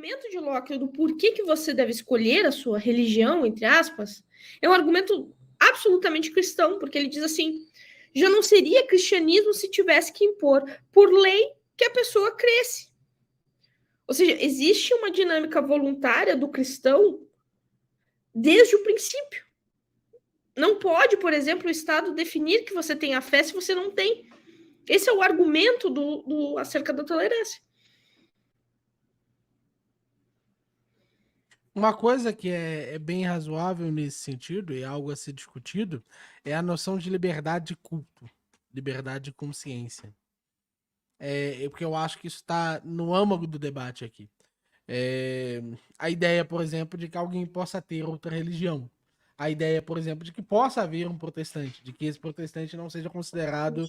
argumento de Locke do porquê que você deve escolher a sua religião, entre aspas, é um argumento absolutamente cristão, porque ele diz assim, já não seria cristianismo se tivesse que impor por lei que a pessoa cresce. Ou seja, existe uma dinâmica voluntária do cristão desde o princípio. Não pode, por exemplo, o Estado definir que você tem a fé se você não tem. Esse é o argumento acerca da tolerância. Uma coisa que é bem razoável nesse sentido, e é algo a ser discutido, é a noção de liberdade de culto, liberdade de consciência. Porque eu acho que isso está no âmago do debate aqui. A ideia, por exemplo, de que alguém possa ter outra religião. A ideia, por exemplo, de que possa haver um protestante, de que esse protestante não seja considerado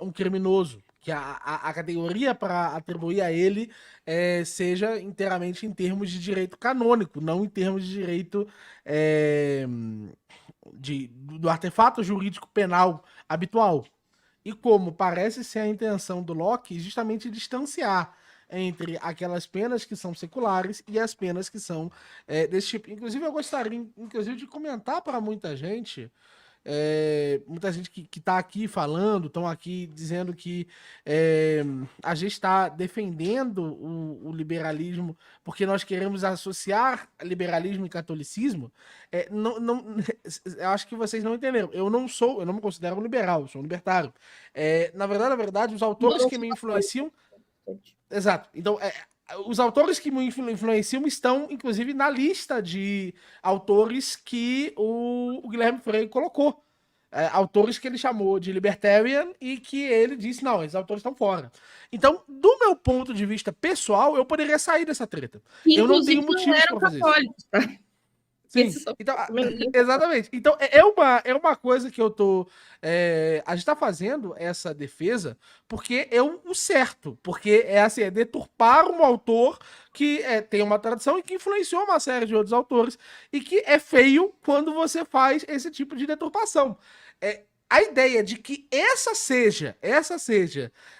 um criminoso, que a categoria para atribuir a ele seja inteiramente em termos de direito canônico, não em termos de direito do artefato jurídico penal habitual. E como parece ser a intenção do Locke, justamente distanciar entre aquelas penas que são seculares e as penas que são desse tipo. Inclusive, eu gostaria de comentar para muita gente que está aqui falando, estão aqui dizendo que a gente está defendendo o liberalismo porque nós queremos associar liberalismo e catolicismo. Eu acho que vocês não entenderam. Eu não me considero um liberal, eu sou um libertário. Na verdade, os autores que me influenciam. Exato. Então, os autores que me influenciam estão, inclusive, na lista de autores que o Guilherme Freire colocou. Autores que ele chamou de libertarian e que ele disse, não, esses autores estão fora. Então, do meu ponto de vista pessoal, eu poderia sair dessa treta. Eu não tenho motivos para fazer isso. Tá? Sim, então, exatamente. Então, é uma coisa que eu tô... a gente tá fazendo essa defesa porque é o certo. Porque é deturpar um autor que tem uma tradição e que influenciou uma série de outros autores e que é feio quando você faz esse tipo de deturpação. A ideia de que essa seja,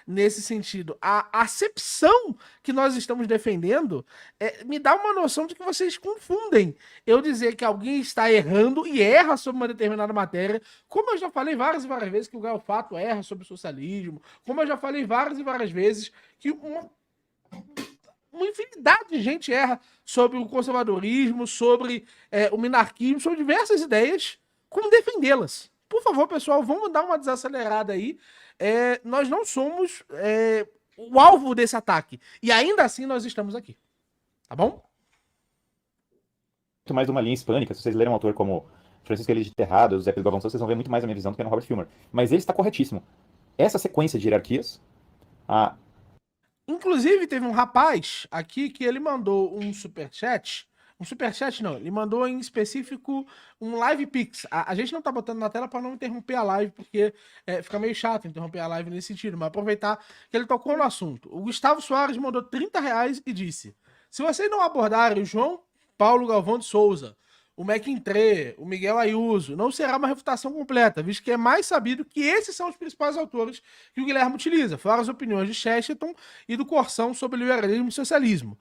nesse sentido, a acepção que nós estamos defendendo, me dá uma noção de que vocês confundem eu dizer que alguém está errando e erra sobre uma determinada matéria, como eu já falei várias e várias vezes que o Gael Fato erra sobre o socialismo, como eu já falei várias e várias vezes que uma infinidade de gente erra sobre o conservadorismo, sobre o minarquismo, sobre diversas ideias, como defendê-las. Por favor, pessoal, vamos dar uma desacelerada aí. Nós não somos o alvo desse ataque. E ainda assim nós estamos aqui. Tá bom? Muito mais de uma linha hispânica. Se vocês lerem um autor como Francisco Elias de Terrado, José Pedro Galvão Santos, vocês vão ver muito mais a minha visão do que no Robert Filmer. Mas ele está corretíssimo. Essa sequência de hierarquias... Inclusive, teve um rapaz aqui que ele mandou um superchat. Um superchat não, ele mandou em específico um live pix. A gente não tá botando na tela para não interromper a live, porque fica meio chato interromper a live nesse sentido, mas aproveitar que ele tocou no assunto. O Gustavo Soares mandou R$30 e disse: se vocês não abordarem o João Paulo Galvão de Souza, o McIntree, o Miguel Ayuso, não será uma refutação completa, visto que é mais sabido que esses são os principais autores que o Guilherme utiliza, fora as opiniões de Chesterton e do Corsão sobre liberalismo e socialismo.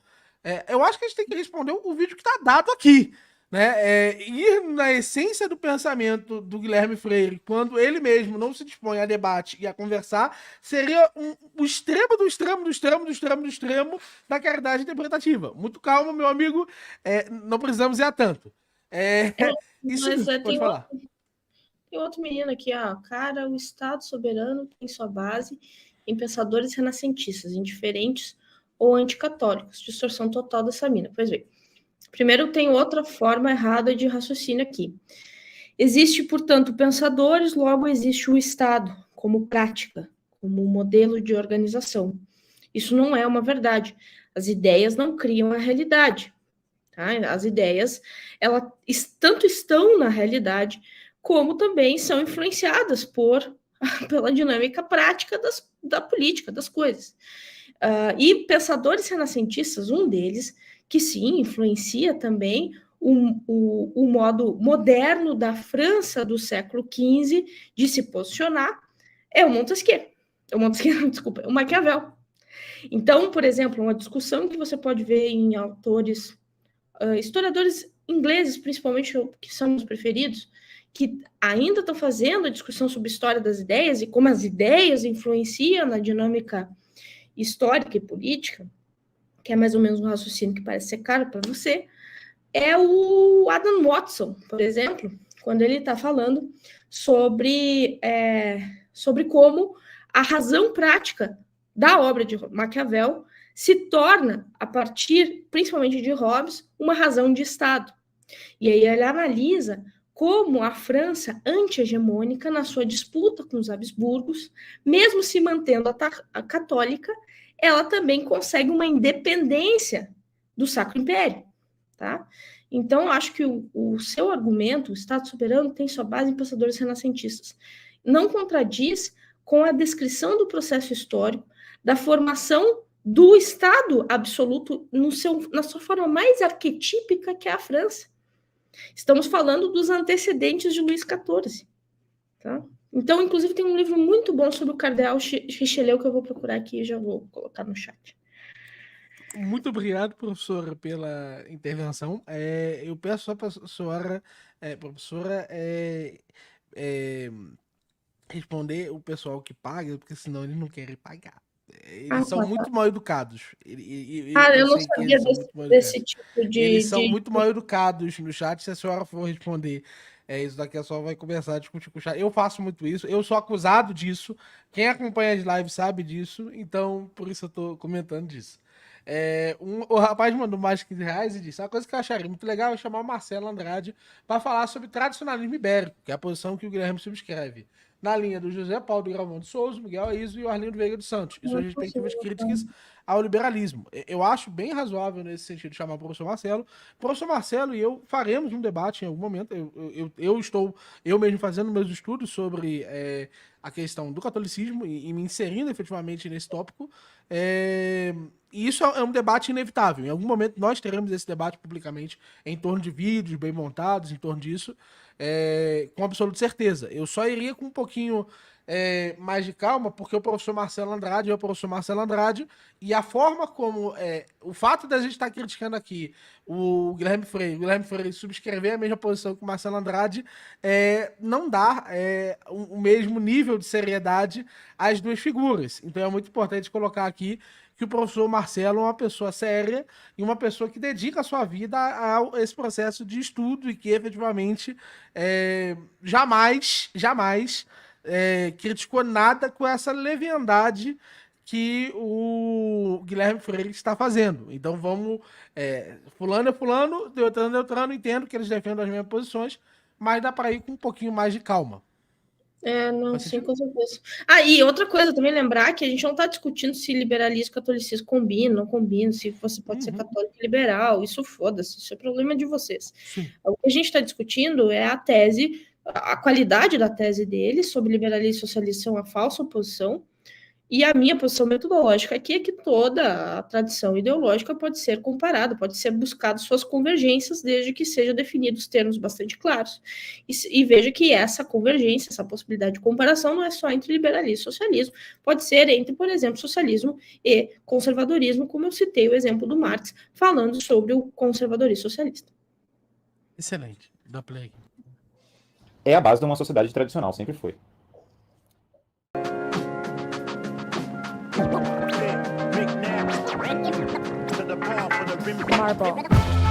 Eu acho que a gente tem que responder o vídeo que está dado aqui. Né? Ir na essência do pensamento do Guilherme Freire, quando ele mesmo não se dispõe a debate e a conversar, seria o extremo do extremo do extremo do extremo do extremo da caridade interpretativa. Muito calmo, meu amigo, não precisamos ir a tanto. Isso pode falar. Tem outro menino aqui, cara, o Estado soberano tem sua base em pensadores renascentistas, indiferentes ou anticatólicos, distorção total dessa mina. Pois bem, primeiro tem outra forma errada de raciocínio aqui. Existe, portanto, pensadores, logo existe o Estado como prática, como modelo de organização. Isso não é uma verdade. As ideias não criam a realidade. Tá? As ideias, elas tanto estão na realidade, como também são influenciadas pela dinâmica prática da política, das coisas. E pensadores renascentistas, um deles, que sim, influencia também o modo moderno da França do século XV de se posicionar, é o Montesquieu. O Maquiavel. Então, por exemplo, uma discussão que você pode ver em autores, historiadores ingleses, principalmente, que são os preferidos, que ainda estão fazendo a discussão sobre a história das ideias e como as ideias influenciam na dinâmica histórica e política, que é mais ou menos um raciocínio que parece ser caro para você, é o Adam Watson, por exemplo, quando ele está falando sobre como a razão prática da obra de Maquiavel se torna, a partir, principalmente de Hobbes, uma razão de Estado. E aí ele analisa como a França anti-hegemônica, na sua disputa com os Habsburgos, mesmo se mantendo a católica, ela também consegue uma independência do Sacro Império. Tá? Então, eu acho que o seu argumento, o Estado soberano, tem sua base em pensadores renascentistas. Não contradiz com a descrição do processo histórico, da formação do Estado absoluto na sua forma mais arquetípica, que é a França. Estamos falando dos antecedentes de Luís XIV. Tá? Então, inclusive, tem um livro muito bom sobre o cardeal Richelieu que eu vou procurar aqui e já vou colocar no chat. Muito obrigado, professora, pela intervenção. Eu peço só para a professora responder o pessoal que paga, porque senão eles não querem pagar. Eles são muito mal educados. Eu não sabia desse tipo de... Eles são muito mal educados no chat. Se a senhora for responder, isso daqui só vai começar a discutir com o chat. Eu faço muito isso. Eu sou acusado disso. Quem acompanha as lives sabe disso. Então, por isso eu tô comentando disso. O rapaz mandou mais de R$15 e disse: a coisa que eu acharia muito legal é chamar o Marcelo Andrade para falar sobre tradicionalismo ibérico, que é a posição que o Guilherme subscreve, na linha do José Paulo de Galvão de Souza, Miguel Aizo e o Arlindo Veiga dos Santos, e suas respectivas críticas ao liberalismo. Eu acho bem razoável nesse sentido chamar o professor Marcelo. O professor Marcelo e eu faremos um debate em algum momento. Eu estou mesmo fazendo meus estudos sobre a questão do catolicismo e me inserindo efetivamente nesse tópico. E isso é um debate inevitável. Em algum momento nós teremos esse debate publicamente em torno de vídeos bem montados, em torno disso, com absoluta certeza. Eu só iria com um pouquinho mais de calma, porque o professor Marcelo Andrade é o professor Marcelo Andrade, e a forma como... o fato da gente estar criticando aqui o Guilherme Freire subscrever a mesma posição que o Marcelo Andrade não dá o mesmo nível de seriedade às duas figuras. Então é muito importante colocar aqui que o professor Marcelo é uma pessoa séria e uma pessoa que dedica a sua vida a esse processo de estudo e que efetivamente jamais criticou nada com essa leviandade que o Guilherme Freire está fazendo. Então vamos... fulano é fulano, Deltrano é Deltrano, entendo que eles defendem as mesmas posições, mas dá para ir com um pouquinho mais de calma. Não, sim, com certeza. E outra coisa, também lembrar que a gente não está discutindo se liberalismo e catolicismo combinam, não combinam, se você pode ser católico e liberal, isso foda-se, isso é problema de vocês. Sim. O que a gente está discutindo é a tese, a qualidade da tese deles sobre liberalismo e socialismo são uma falsa oposição, e a minha posição metodológica aqui é que toda a tradição ideológica pode ser comparada, pode ser buscado suas convergências, desde que sejam definidos termos bastante claros. E veja que essa convergência, essa possibilidade de comparação não é só entre liberalismo e socialismo, pode ser entre, por exemplo, socialismo e conservadorismo, como eu citei o exemplo do Marx, falando sobre o conservadorismo socialista. Excelente. Dá play. É a base de uma sociedade tradicional, sempre foi. Marble.